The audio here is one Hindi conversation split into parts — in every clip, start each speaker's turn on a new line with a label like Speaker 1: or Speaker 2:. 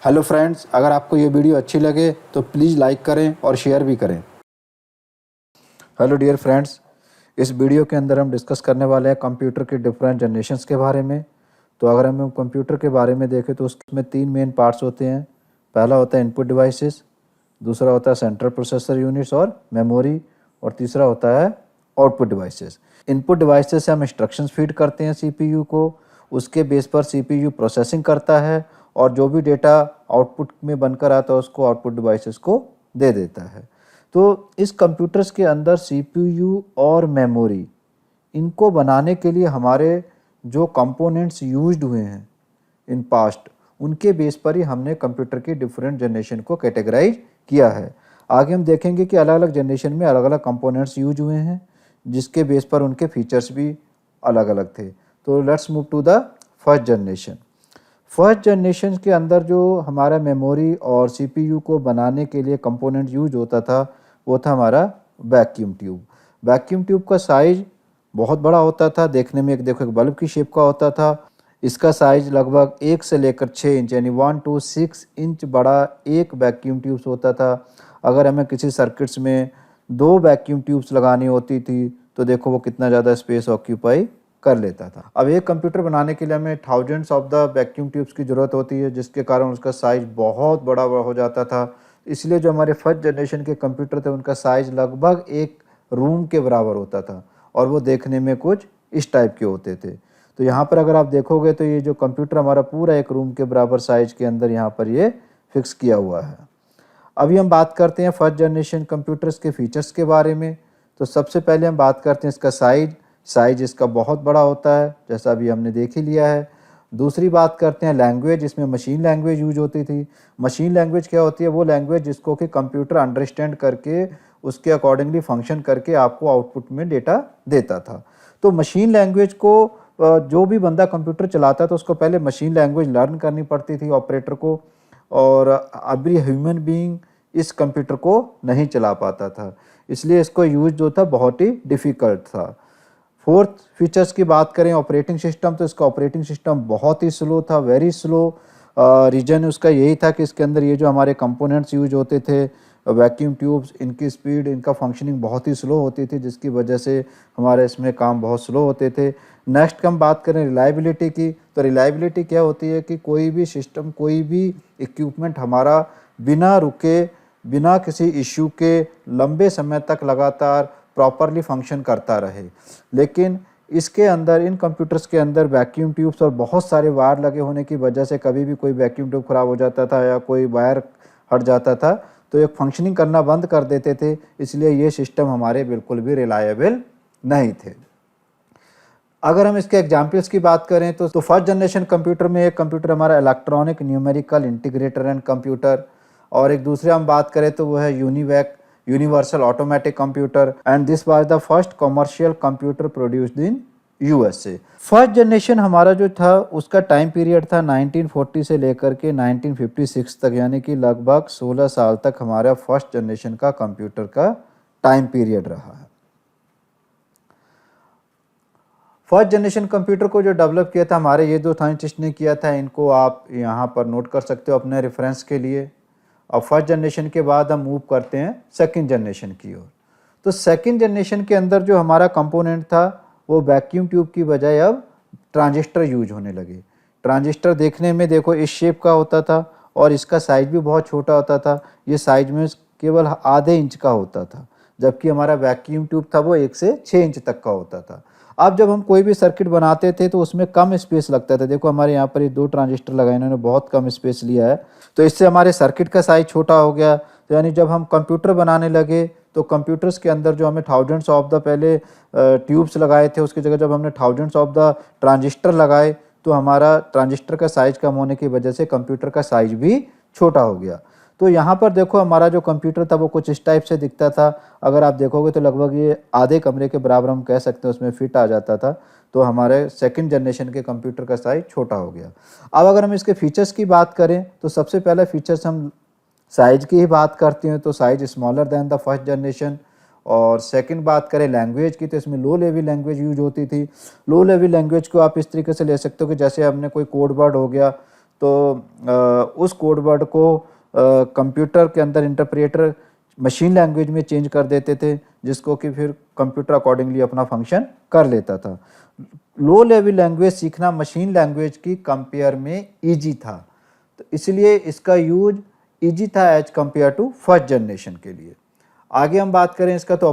Speaker 1: हेलो फ्रेंड्स, अगर आपको ये वीडियो अच्छी लगे तो प्लीज़ लाइक करें और शेयर भी करें। हेलो डियर फ्रेंड्स, इस वीडियो के अंदर हम डिस्कस करने वाले हैं कंप्यूटर के डिफरेंट जनरेशन्स के बारे में। तो अगर हम कंप्यूटर के बारे में देखें तो उसमें तीन मेन पार्ट्स होते हैं। पहला होता है इनपुट डिवाइसेस, दूसरा होता है सेंट्रल प्रोसेसर यूनिट्स और मेमोरी, और तीसरा होता है आउटपुट डिवाइसेस। इनपुट डिवाइसेस से हम इंस्ट्रक्शंस फीड करते हैं सीपीयू को, उसके बेस पर सीपीयू प्रोसेसिंग करता है और जो भी डेटा आउटपुट में बनकर आता है उसको आउटपुट डिवाइसेस को दे देता है। तो इस कंप्यूटर्स के अंदर सीपीयू और मेमोरी, इनको बनाने के लिए हमारे जो कंपोनेंट्स यूज्ड हुए हैं इन पास्ट, उनके बेस पर ही हमने कंप्यूटर की डिफरेंट जनरेशन को कैटेगराइज किया है। आगे हम देखेंगे कि अलग अलग जनरेशन में अलग अलग कंपोनेंट्स यूज हुए हैं, जिसके बेस पर उनके फीचर्स भी अलग अलग थे। तो let's move to the first generation. First generation के अंदर जो हमारा मेमोरी और सीपीयू को बनाने के लिए कंपोनेंट यूज होता था वो था हमारा वैक्यूम ट्यूब। वैक्यूम ट्यूब का साइज बहुत बड़ा होता था, देखने में एक बल्ब की शेप का होता था। इसका साइज लगभग 1 से लेकर 6 इंच यानी 1 to 6 इंच बड़ा एक वैक्यूम ट्यूब्स होता था। अगर हमें किसी सर्किट्स में 2 वैक्यूम ट्यूब्स लगानी होती थी तो देखो वो कितना ज़्यादा स्पेस ऑक्यूपाई कर लेता था। अब एक कंप्यूटर बनाने के लिए हमें thousands of the vacuum tubes की ज़रूरत होती है, जिसके कारण उसका साइज़ बहुत बड़ा हो जाता था। इसलिए जो हमारे फर्स्ट जनरेशन के कंप्यूटर थे उनका साइज़ लगभग एक रूम के बराबर होता था और वो देखने में कुछ इस टाइप के होते थे। तो यहाँ पर अगर आप देखोगे तो ये जो कंप्यूटर हमारा पूरा एक रूम के बराबर साइज़ के अंदर यहाँ पर ये फिक्स किया हुआ है। अभी हम बात करते हैं फर्स्ट जनरेशन कंप्यूटर्स के फीचर्स के बारे में। तो सबसे पहले हम बात करते हैं इसका साइज इसका बहुत बड़ा होता है, जैसा अभी हमने देख ही लिया है। दूसरी बात करते हैं लैंग्वेज, इसमें मशीन लैंग्वेज यूज होती थी। मशीन लैंग्वेज क्या होती है? वो लैंग्वेज जिसको कि कंप्यूटर अंडरस्टैंड करके उसके अकॉर्डिंगली फंक्शन करके आपको आउटपुट में डेटा देता था। तो मशीन लैंग्वेज को जो भी बंदा कंप्यूटर चलाता था उसको पहले मशीन लैंग्वेज लर्न करनी पड़ती थी ऑपरेटर को, और एवरी ह्यूमन बीइंग इस कंप्यूटर को नहीं चला पाता था, इसलिए इसको यूज जो था बहुत ही डिफ़िकल्ट था। फोर्थ फीचर्स की बात करें ऑपरेटिंग सिस्टम, तो इसका ऑपरेटिंग सिस्टम बहुत ही स्लो था, वेरी स्लो। रीज़न उसका यही था कि इसके अंदर ये जो हमारे कंपोनेंट्स यूज होते थे वैक्यूम ट्यूब्स, इनकी स्पीड, इनका फंक्शनिंग बहुत ही स्लो होती थी, जिसकी वजह से हमारे इसमें काम बहुत स्लो होते थे। नेक्स्ट हम बात करें रिलायबिलिटी की, तो रिलायबिलिटी क्या होती है कि कोई भी सिस्टम, कोई भी इक्विपमेंट हमारा बिना रुके, बिना किसी इश्यू के लंबे समय तक लगातार प्रॉपरली फंक्शन करता रहे। लेकिन इसके अंदर, इन कंप्यूटर्स के अंदर वैक्यूम ट्यूब्स और बहुत सारे वायर लगे होने की वजह से कभी भी कोई वैक्यूम ट्यूब ख़राब हो जाता था या कोई वायर हट जाता था तो एक फंक्शनिंग करना बंद कर देते थे, इसलिए ये सिस्टम हमारे बिल्कुल भी रिलायबल नहीं थे। अगर हम इसके एग्जाम्पल्स की बात करें तो फर्स्ट जनरेशन कंप्यूटर में एक कंप्यूटर हमारा electronic numerical integrator and computer, और एक दूसरे हम बात करें तो वो है UNIVAC universal automatic computer, and this was the first commercial computer produced in USA. First generation हमारा जो था उसका टाइम पीरियड था 1940 से लेकर के 1956 तक, यानी कि लगभग 16 साल तक हमारा फर्स्ट जनरेशन का कंप्यूटर का टाइम पीरियड रहा है। फर्स्ट जनरेशन कंप्यूटर को जो डेवलप किया था हमारे ये दो साइंटिस्ट ने किया था, इनको आप यहाँ पर नोट कर सकते हो अपने रेफरेंस के लिए। और फर्स्ट जनरेशन के बाद हम मूव करते हैं सेकंड जनरेशन की ओर। तो सेकंड जनरेशन के अंदर जो हमारा कंपोनेंट था वो वैक्यूम ट्यूब की बजाय अब ट्रांजिस्टर यूज होने लगे। ट्रांजिस्टर देखने में देखो इस शेप का होता था और इसका साइज भी बहुत छोटा होता था, ये साइज में केवल आधे इंच का होता था, जबकि हमारा वैक्यूम ट्यूब था वो 1 से 6 इंच तक का होता था। अब जब हम कोई भी सर्किट बनाते थे तो उसमें कम स्पेस लगता था। देखो हमारे यहाँ पर ये 2 ट्रांजिस्टर लगाए, इन्होंने बहुत कम स्पेस लिया है, तो इससे हमारे सर्किट का साइज छोटा हो गया। तो यानी जब हम कंप्यूटर बनाने लगे तो कंप्यूटर्स के अंदर जो हमें थाउजेंड्स ऑफ द पहले ट्यूब्स लगाए थे उसकी जगह जब हमने थाउजेंड्स ऑफ द ट्रांजिस्टर लगाए तो हमारा ट्रांजिस्टर का साइज कम होने की वजह से कंप्यूटर का साइज भी छोटा हो गया। तो यहाँ पर देखो हमारा जो कंप्यूटर था वो कुछ इस टाइप से दिखता था। अगर आप देखोगे तो लगभग ये आधे कमरे के बराबर हम कह सकते हैं उसमें फिट आ जाता था। तो हमारे सेकंड जनरेशन के कंप्यूटर का साइज छोटा हो गया। अब अगर हम इसके फीचर्स की बात करें तो सबसे पहले फीचर्स हम साइज की ही बात करते हैं तो size smaller than the first generation. और सेकंड बात करें लैंग्वेज की तो इसमें लो लेवल लैंग्वेज यूज होती थी। लो लेवल लैंग्वेज को आप इस तरीके से ले सकते हो कि जैसे हमने कोई कोड वर्ड हो गया तो उस कोड वर्ड को कंप्यूटर के अंदर इंटरप्रेटर मशीन लैंग्वेज में चेंज कर देते थे, जिसको कि फिर कंप्यूटर अकॉर्डिंगली अपना फंक्शन कर लेता था। लो लेवल लैंग्वेज सीखना मशीन लैंग्वेज की कंपेयर में ईजी था, तो इसलिए इसका यूज ईजी था as compare to first generation के लिए। आगे हम बात करें इसका, तो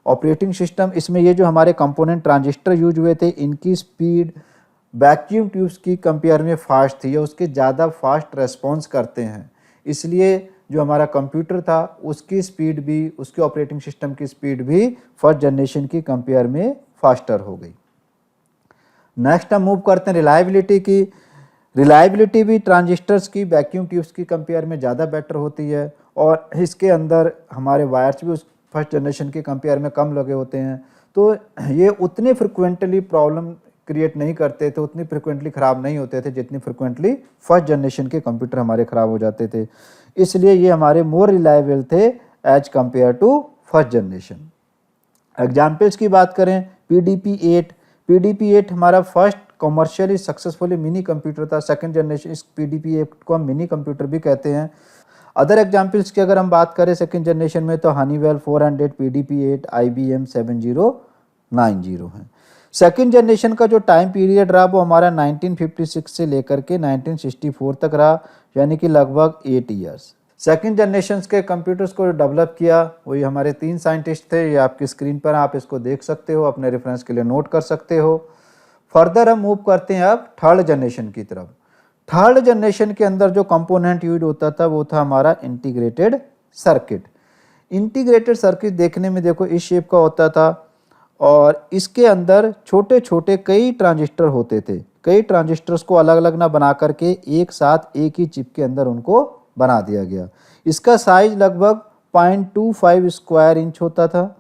Speaker 1: ऑपरेटिंग सिस्टम इसमें ये जो हमारे कंपोनेंट ट्रांजिस्टर यूज हुए थे, इनकी स्पीड वैक्यूम ट्यूब्स की कंपेयर में फास्ट थी, या उसके ज़्यादा फास्ट रेस्पॉन्स करते हैं, इसलिए जो हमारा कंप्यूटर था उसकी स्पीड भी, उसके ऑपरेटिंग सिस्टम की स्पीड भी फर्स्ट जनरेशन की कंपेयर में फास्टर हो गई। नेक्स्ट हम मूव करते हैं रिलायबिलिटी की। रिलायबिलिटी भी ट्रांजिस्टर्स की वैक्यूम ट्यूब्स की कंपेयर में ज़्यादा बेटर होती है, और इसके अंदर हमारे वायर्स भी उस फर्स्ट जनरेशन के कंपेयर में कम लगे होते हैं, तो ये उतने फ्रिक्वेंटली प्रॉब्लम क्रिएट नहीं करते थे, उतनी फ्रिक्वेंटली ख़राब नहीं होते थे जितनी फ्रिक्वेंटली फर्स्ट जनरेशन के कंप्यूटर हमारे ख़राब हो जाते थे, इसलिए ये हमारे मोर रिलायबल थे as compare to first generation. Examples की बात करें, PDP-8 हमारा first commercially successfully mini computer था। सेकंड जनरेशन इस PDP-8 को हम मिनी कंप्यूटर भी कहते हैं। अदर एग्जाम्पल्स की अगर हम बात करें सेकंड जनरेशन में, तो हनीवेल 400, PDP-8, IBM 7090 है। सेकंड जनरेशन का जो टाइम पीरियड रहा वो हमारा 1956 से लेकर के 1964 तक रहा, यानी कि लगभग 8 ईयर्स। सेकंड जनरेशन के कंप्यूटर्स को डेवलप किया वही हमारे 3 साइंटिस्ट थे, ये आपकी स्क्रीन पर आप इसको देख सकते हो, अपने रेफरेंस के लिए नोट कर सकते हो। फर्दर हम मूव करते हैं अब थर्ड जनरेशन की तरफ। थर्ड जनरेशन के अंदर जो कंपोनेंट यूज होता था वो था हमारा इंटीग्रेटेड सर्किट। इंटीग्रेटेड सर्किट देखने में देखो इस शेप का होता था, और इसके अंदर छोटे छोटे कई ट्रांजिस्टर होते थे। कई ट्रांजिस्टर्स को अलग अलग ना बना करके एक साथ एक ही चिप के अंदर उनको बना दिया गया। इसका साइज लगभग 0.25 स्क्वायर इंच होता था,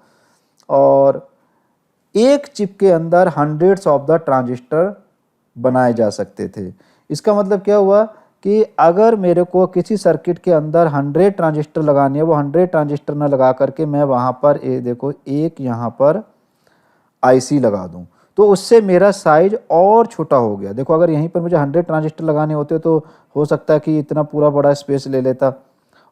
Speaker 1: और एक चिप के अंदर हंड्रेड्स ऑफ द ट्रांजिस्टर बनाए जा सकते थे। इसका मतलब क्या हुआ कि अगर मेरे को किसी सर्किट के अंदर 100 ट्रांजिस्टर लगाने हैं, वो 100 ट्रांजिस्टर ना लगा करके मैं वहाँ पर देखो एक यहाँ पर IC लगा दूं, तो उससे मेरा साइज और छोटा हो गया। देखो अगर यहीं पर मुझे 100 ट्रांजिस्टर लगाने होते तो हो सकता है कि इतना पूरा बड़ा स्पेस ले लेता,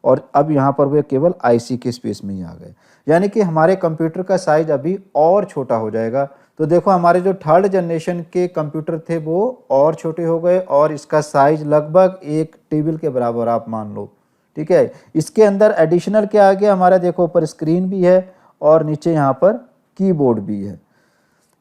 Speaker 1: और अब यहाँ पर वो केवल IC के स्पेस में ही आ गए, यानी कि हमारे कंप्यूटर का साइज अभी और छोटा हो जाएगा। तो देखो हमारे जो थर्ड जनरेशन के कंप्यूटर थे वो और छोटे हो गए, और इसका साइज लगभग एक टेबल के बराबर आप मान लो, ठीक है। इसके अंदर एडिशनल क्या आ गया हमारा, देखो ऊपर स्क्रीन भी है और नीचे यहाँ पर कीबोर्ड भी है।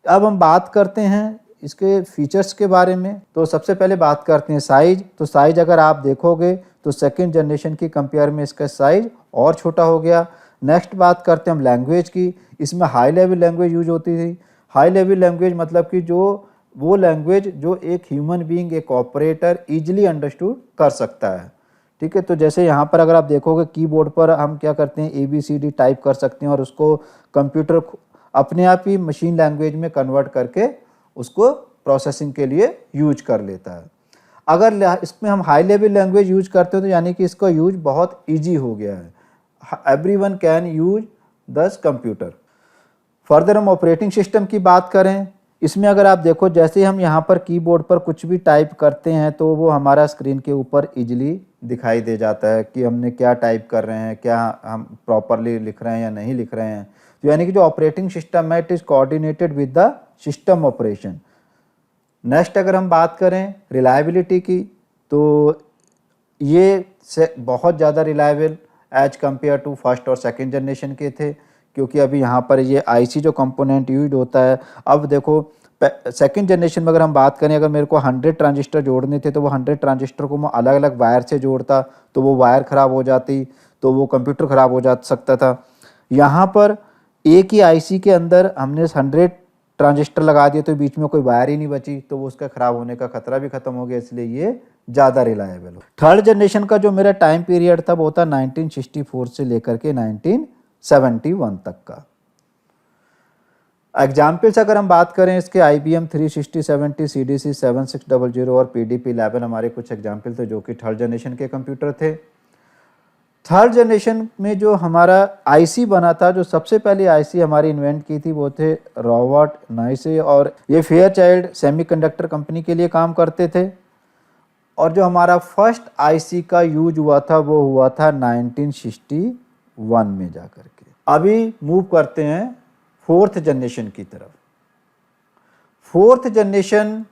Speaker 1: अब हम बात करते हैं इसके फीचर्स के बारे में। तो सबसे पहले बात करते हैं साइज। तो साइज अगर आप देखोगे तो सेकंड जनरेशन की कंपेयर में इसका साइज और छोटा हो गया। नेक्स्ट बात करते हैं हम लैंग्वेज की। इसमें हाई लेवल लैंग्वेज यूज होती थी। हाई लेवल लैंग्वेज मतलब कि जो वो लैंग्वेज जो एक ह्यूमन बीइंग, एक ऑपरेटर इजीली अंडरस्टूड कर सकता है, ठीक है। तो जैसे यहाँ पर अगर आप देखोगे कीबोर्ड पर हम क्या करते हैं ABCD टाइप कर सकते हैं, और उसको कंप्यूटर अपने आप ही मशीन लैंग्वेज में कन्वर्ट करके उसको प्रोसेसिंग के लिए यूज कर लेता है। अगर इसमें हम हाई लेवल लैंग्वेज यूज करते हो तो यानी कि इसका यूज बहुत इजी हो गया है। Everyone can use this computer. Further हम ऑपरेटिंग सिस्टम की बात करें, इसमें अगर आप देखो जैसे हम यहाँ पर कीबोर्ड पर कुछ भी टाइप करते हैं तो वो हमारा स्क्रीन के ऊपर इजीली दिखाई दे जाता है कि हमने क्या टाइप कर रहे हैं, क्या हम प्रॉपरली लिख रहे हैं या नहीं लिख रहे हैं। तो यानी कि जो ऑपरेटिंग सिस्टम है it is coordinated with the system operation. Next अगर हम बात करें रिलायबिलिटी की, तो ये बहुत ज़्यादा reliable as compare to first और सेकंड जनरेशन के थे, क्योंकि अभी यहाँ पर ये IC जो कंपोनेंट यूज होता है। अब देखो सेकंड जनरेशन में अगर हम बात करें, अगर मेरे को 100 ट्रांजिस्टर जोड़ने थे तो वो 100 ट्रांजिस्टर को मैं अलग अलग वायर से जोड़ता, तो वो वायर ख़राब हो जाती, तो वो कंप्यूटर ख़राब हो जा सकता था। यहाँ पर एक ही IC के अंदर हमने 100 ट्रांजिस्टर लगा दिए तो बीच में कोई वायर ही नहीं बची, तो वो उसका ख़राब होने का खतरा भी ख़त्म हो गया, इसलिए ये ज़्यादा रिलायबल हो। थर्ड जनरेशन का जो मेरा टाइम पीरियड था वो था 1964 से लेकर के 1971 तक का। एग्जाम्पल्स अगर हम बात करें इसके IBM 36070, CDC 7600 और PDP-11 हमारे कुछ एग्जाम्पल थे जो कि थर्ड जनरेशन के कंप्यूटर थे। थर्ड जनरेशन में जो हमारा IC बना था, जो सबसे पहले IC हमारी इन्वेंट की थी वो थे रॉबर्ट, 9 और ये फेयरचाइल्ड सेमीकंडक्टर कंपनी के लिए काम करते थे। और जो हमारा फर्स्ट आईसी का यूज हुआ था वो हुआ था 1961 में जाकर के। अभी मूव करते हैं फोर्थ जनरेशन की तरफ। फोर्थ जनरेशन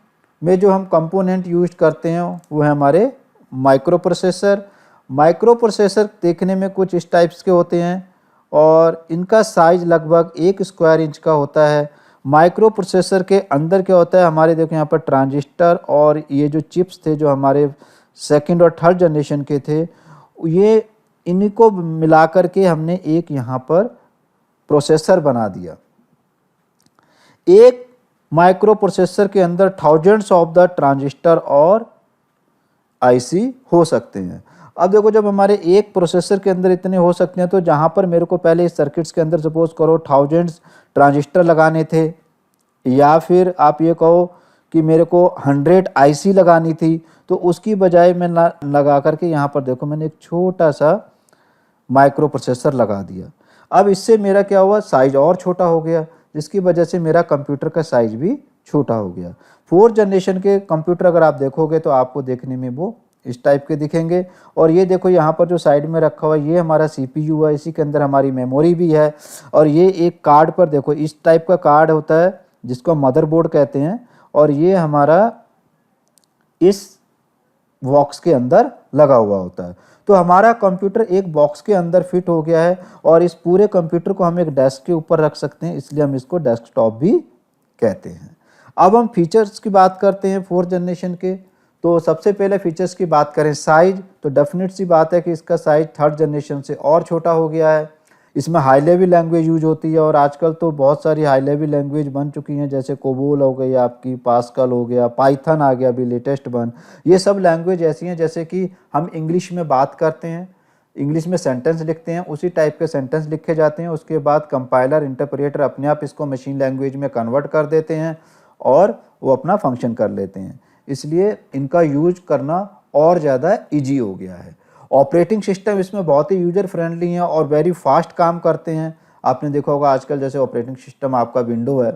Speaker 1: में जो हम कंपोनेंट यूज करते हैं वो है हमारे माइक्रो प्रोसेसर। माइक्रो प्रोसेसर देखने में कुछ इस टाइप्स के होते हैं और इनका साइज लगभग 1 स्क्वायर इंच का होता है। माइक्रो प्रोसेसर के अंदर क्या होता है, हमारे देखो यहाँ पर ट्रांजिस्टर और ये जो चिप्स थे जो हमारे सेकंड और थर्ड जनरेशन के थे, ये इनको मिलाकर के हमने एक यहाँ पर प्रोसेसर बना दिया। एक माइक्रो प्रोसेसर के अंदर थाउजेंड्स ऑफ द ट्रांजिस्टर और आईसी हो सकते हैं। अब देखो जब हमारे एक प्रोसेसर के अंदर इतने हो सकते हैं तो जहाँ पर मेरे को पहले इस सर्किट्स के अंदर सपोज करो थाउजेंड्स ट्रांजिस्टर लगाने थे, या फिर आप ये कहो कि मेरे को 100 आईसी लगानी थी, तो उसकी बजाय मैं लगा करके यहाँ पर देखो मैंने एक छोटा सा माइक्रो प्रोसेसर लगा दिया। अब इससे मेरा क्या हुआ, साइज और छोटा हो गया, जिसकी वजह से मेरा कंप्यूटर का साइज भी छोटा हो गया। फोर्थ जनरेशन के कंप्यूटर अगर आप देखोगे तो आपको देखने में वो इस टाइप के दिखेंगे। और ये देखो यहाँ पर जो साइड में रखा हुआ है ये हमारा सीपीयू है, इसी के अंदर हमारी मेमोरी भी है। और ये एक कार्ड पर देखो इस टाइप का कार्ड होता है जिसको मदरबोर्ड कहते हैं, और ये हमारा इस बॉक्स के अंदर लगा हुआ होता है। तो हमारा कंप्यूटर एक बॉक्स के अंदर फिट हो गया है और इस पूरे कंप्यूटर को हम एक डेस्क के ऊपर रख सकते हैं, इसलिए हम इसको डेस्कटॉप भी कहते हैं। अब हम फीचर्स की बात करते हैं फोर्थ जनरेशन के। तो सबसे पहले फीचर्स की बात करें साइज, तो डेफिनेट सी बात है कि इसका साइज थर्ड जनरेशन से और छोटा हो गया है। इसमें हाई लेवल लैंग्वेज यूज होती है और आजकल तो बहुत सारी हाई लेवल लैंग्वेज बन चुकी हैं, जैसे कोबोल हो गई आपकी, पास्कल हो गया, पाइथन आ गया अभी लेटेस्ट बन। ये सब लैंग्वेज ऐसी हैं जैसे कि हम इंग्लिश में बात करते हैं, इंग्लिश में सेंटेंस लिखते हैं, उसी टाइप के सेंटेंस लिखे जाते हैं, उसके बाद कंपाइलर इंटरप्रेटर अपने आप इसको मशीन लैंग्वेज में कन्वर्ट कर देते हैं और वो अपना फंक्शन कर लेते हैं। इसलिए इनका यूज करना और ज़्यादा ईजी हो गया है। ऑपरेटिंग सिस्टम इसमें बहुत ही यूजर फ्रेंडली हैं और वेरी फास्ट काम करते हैं। आपने देखा होगा आजकल जैसे ऑपरेटिंग सिस्टम आपका विंडो है,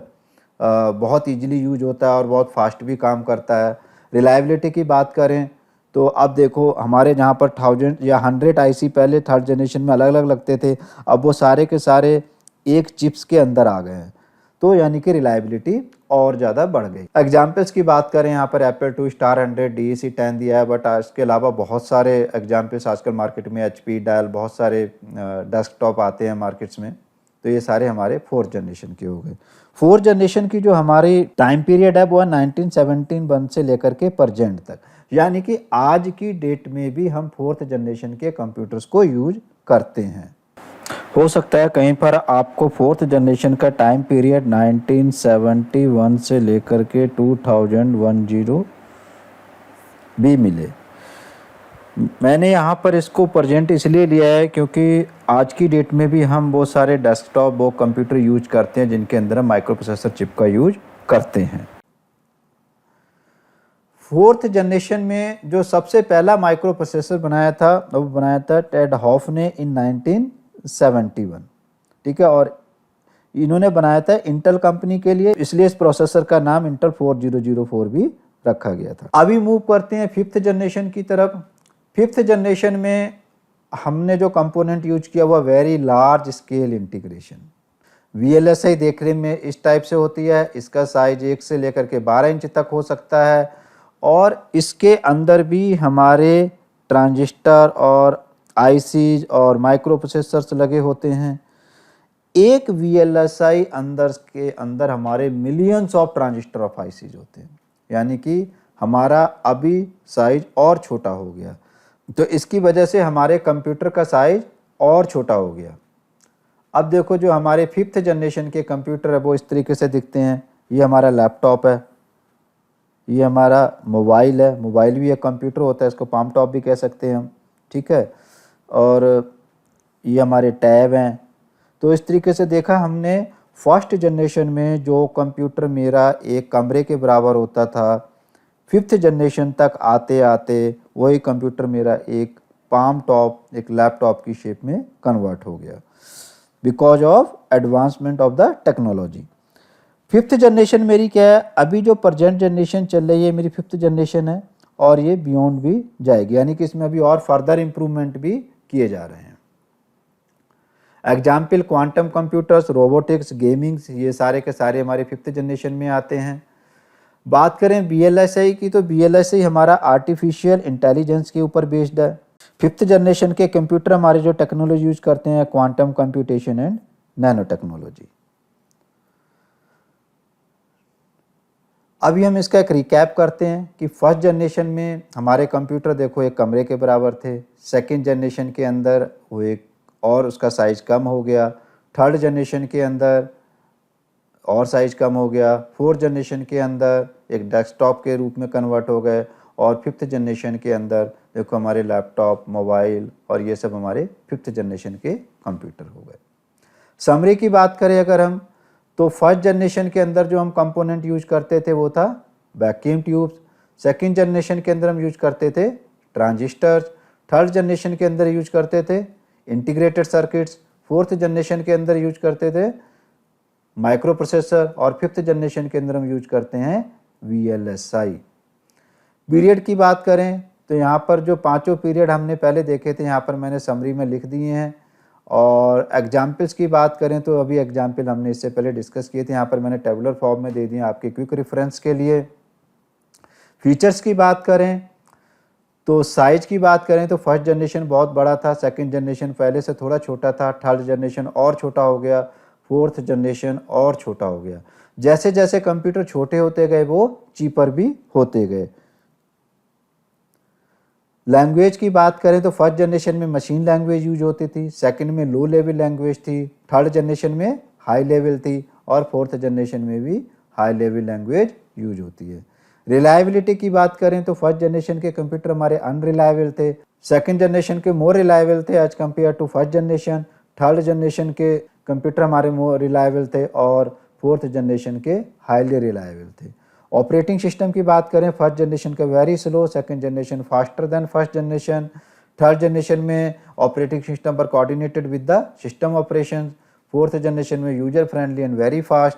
Speaker 1: बहुत ईजिली यूज होता है और बहुत फास्ट भी काम करता है। रिलायबिलिटी की बात करें तो अब देखो हमारे जहाँ पर 1000 या 100 आईसी पहले थर्ड जनरेशन में अलग अलग लगते थे, अब वो सारे के सारे एक चिप्स के अंदर आ गए हैं, तो यानी कि रिलायबिलिटी और ज़्यादा बढ़ गई। एग्जाम्पल्स की बात करें यहाँ पर एप्पल 2 स्टार 100 DEC 10 दिया है, बट इसके अलावा बहुत सारे एग्जाम्पल्स आजकल मार्केट में HP डेल बहुत सारे डेस्कटॉप आते हैं मार्केट्स में। तो ये सारे हमारे फोर्थ जनरेशन के हो गए। फोर्थ जनरेशन की जो हमारी टाइम पीरियड है वो है 1971 से लेकर के प्रेजेंट तक, यानी कि आज की डेट में भी हम फोर्थ जनरेशन के कंप्यूटर्स को यूज करते हैं। हो सकता है कहीं पर आपको फोर्थ जनरेशन का टाइम पीरियड 1971 से लेकर के 2010 भी मिले। मैंने यहाँ पर इसको प्रेजेंट इसलिए लिया है क्योंकि आज की डेट में भी हम वो सारे डेस्कटॉप वो कंप्यूटर यूज करते हैं जिनके अंदर हम माइक्रो प्रोसेसर चिप का यूज करते हैं। फोर्थ जनरेशन में जो सबसे पहला माइक्रो प्रोसेसर बनाया था वो बनाया था टेड हॉफ ने इन 1971, ठीक है, और इन्होंने बनाया था इंटेल कंपनी के लिए, इसलिए इस प्रोसेसर का नाम इंटेल 4004 भी रखा गया था। अभी मूव करते हैं फिफ्थ जनरेशन की तरफ। फिफ्थ जनरेशन में हमने जो कंपोनेंट यूज किया हुआ very large scale integration. VLSI देखने में इस टाइप से होती है, इसका साइज 1 से लेकर के 12 इंच तक हो सकता है और इसके अंदर भी हमारे ट्रांजिस्टर और आईसीज और माइक्रो प्रोसेसर्स लगे होते हैं। एक VLSI अंदर के अंदर हमारे millions of transistor off ICs होते हैं, यानी कि हमारा अभी साइज और छोटा हो गया, तो इसकी वजह से हमारे कंप्यूटर का साइज और छोटा हो गया। अब देखो जो हमारे फिफ्थ जनरेशन के कंप्यूटर है वो इस तरीके से दिखते हैं। ये हमारा लैपटॉप है, ये हमारा मोबाइल है, मोबाइल भी एक कंप्यूटर होता है, इसको पाम टॉप भी कह सकते हैं हम, ठीक है, और ये हमारे टैब हैं। तो इस तरीके से देखा हमने फर्स्ट जनरेशन में जो कंप्यूटर मेरा एक कमरे के बराबर होता था, फिफ्थ जनरेशन तक आते आते वही कंप्यूटर मेरा एक पाम टॉप एक लैपटॉप की शेप में कन्वर्ट हो गया because of advancement of the technology. Fifth generation मेरी क्या है, अभी जो प्रेजेंट जनरेशन चल रही है मेरी फिफ्थ जनरेशन है और ये बियॉन्ड भी जाएगी, यानी कि इसमें अभी और फर्दर इम्प्रूवमेंट भी किए जा रहे हैं। Example quantum computers, robotics, gamings, ये सारे के सारे हमारे 5th जनरेशन में आते हैं। बात करें VLSI की, तो VLSI हमारा आर्टिफिशियल इंटेलिजेंस के ऊपर बेस्ड है। 5th जनरेशन के कंप्यूटर हमारे जो टेक्नोलॉजी यूज करते हैं quantum computation and nano technology. अभी हम इसका एक रिकैप करते हैं कि फर्स्ट जनरेशन में हमारे कंप्यूटर देखो एक कमरे के बराबर थे, सेकंड जनरेशन के अंदर वो एक और उसका साइज़ कम हो गया, थर्ड जनरेशन के अंदर और साइज़ कम हो गया, फोर्थ जनरेशन के अंदर एक डेस्कटॉप के रूप में कन्वर्ट हो गए, और 5th जनरेशन के अंदर देखो हमारे लैपटॉप, मोबाइल और ये सब हमारे 5th जनरेशन के कंप्यूटर हो गए। समरी की बात करें अगर हम, तो फर्स्ट जनरेशन के अंदर जो हम कंपोनेंट यूज करते थे वो था वैक्यूम ट्यूब्स, सेकंड जनरेशन के अंदर हम यूज करते थे ट्रांजिस्टर्स, थर्ड जनरेशन के अंदर यूज करते थे इंटीग्रेटेड सर्किट्स, फोर्थ जनरेशन के अंदर यूज करते थे माइक्रो प्रोसेसर, और 5th जनरेशन के अंदर हम यूज करते हैं VLSI। पीरियड की बात करें तो यहाँ पर जो पांचों पीरियड हमने पहले देखे थे यहाँ पर मैंने समरी में लिख दिए हैं, और एग्जाम्पल्स की बात करें तो अभी एग्जाम्पल हमने इससे पहले डिस्कस किए थे, यहाँ पर मैंने टेबुलर फॉर्म में दे दिए आपके क्विक रेफरेंस के लिए। फीचर्स की बात करें तो साइज की बात करें तो फर्स्ट जनरेशन बहुत बड़ा था, सेकंड जनरेशन पहले से थोड़ा छोटा था, थर्ड जनरेशन और छोटा हो गया, फोर्थ जनरेशन और छोटा हो गया। जैसे जैसे कंप्यूटर छोटे होते गए वो चीपर भी होते गए। लैंग्वेज की बात करें तो फर्स्ट जनरेशन में मशीन लैंग्वेज यूज होती थी, सेकंड में लो लेवल लैंग्वेज थी, थर्ड जनरेशन में हाई लेवल थी, और फोर्थ जनरेशन में भी हाई लेवल लैंग्वेज यूज होती है। रिलायबिलिटी की बात करें तो फर्स्ट जनरेशन के कंप्यूटर हमारे अनरिलायबल थे, सेकंड जनरेशन के मोर रिलायबल थे as compare to first generation, third generation के कंप्यूटर हमारे मोर रिलायबल थे, और फोर्थ जनरेशन के हाईली रिलायबल थे। ऑपरेटिंग सिस्टम की बात करें फर्स्ट जनरेशन का very slow, second generation faster than first generation, third generation में ऑपरेटिंग सिस्टम पर coordinated with the system operation, fourth generation में user friendly and very fast.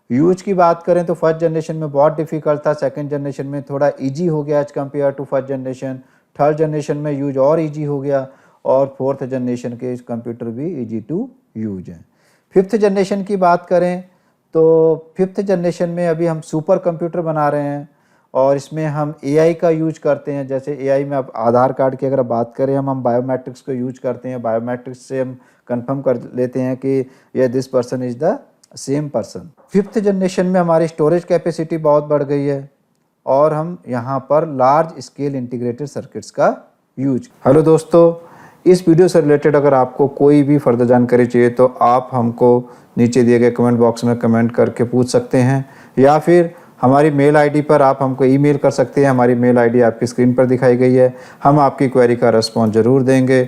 Speaker 1: Use की बात करें तो फर्स्ट जनरेशन में बहुत डिफिकल्ट था, सेकंड जनरेशन में थोड़ा इजी हो गया as compare to first generation, third generation में यूज और इजी हो गया, और फोर्थ जनरेशन के कंप्यूटर भी इजी टू यूज हैं। 5th जनरेशन की बात करें तो 5th जनरेशन में अभी हम सुपर कंप्यूटर बना रहे हैं, और इसमें हम AI का यूज करते हैं। जैसे AI में अब आधार कार्ड की अगर बात करें हम बायोमेट्रिक्स को यूज करते हैं, बायोमेट्रिक्स से हम कंफर्म कर लेते हैं कि ये this person is the same person. 5th generation में हमारी स्टोरेज कैपेसिटी बहुत बढ़ गई है, और हम यहाँ पर लार्ज स्केल इंटीग्रेटेड सर्किट्स का यूज। हेलो दोस्तों, इस वीडियो से रिलेटेड अगर आपको कोई भी फर्दर जानकारी चाहिए तो आप हमको नीचे दिए गए कमेंट बॉक्स में कमेंट करके पूछ सकते हैं, या फिर हमारी मेल आईडी पर आप हमको ईमेल कर सकते हैं। हमारी मेल आईडी आपकी स्क्रीन पर दिखाई गई है, हम आपकी क्वेरी का रिस्पॉन्स ज़रूर देंगे।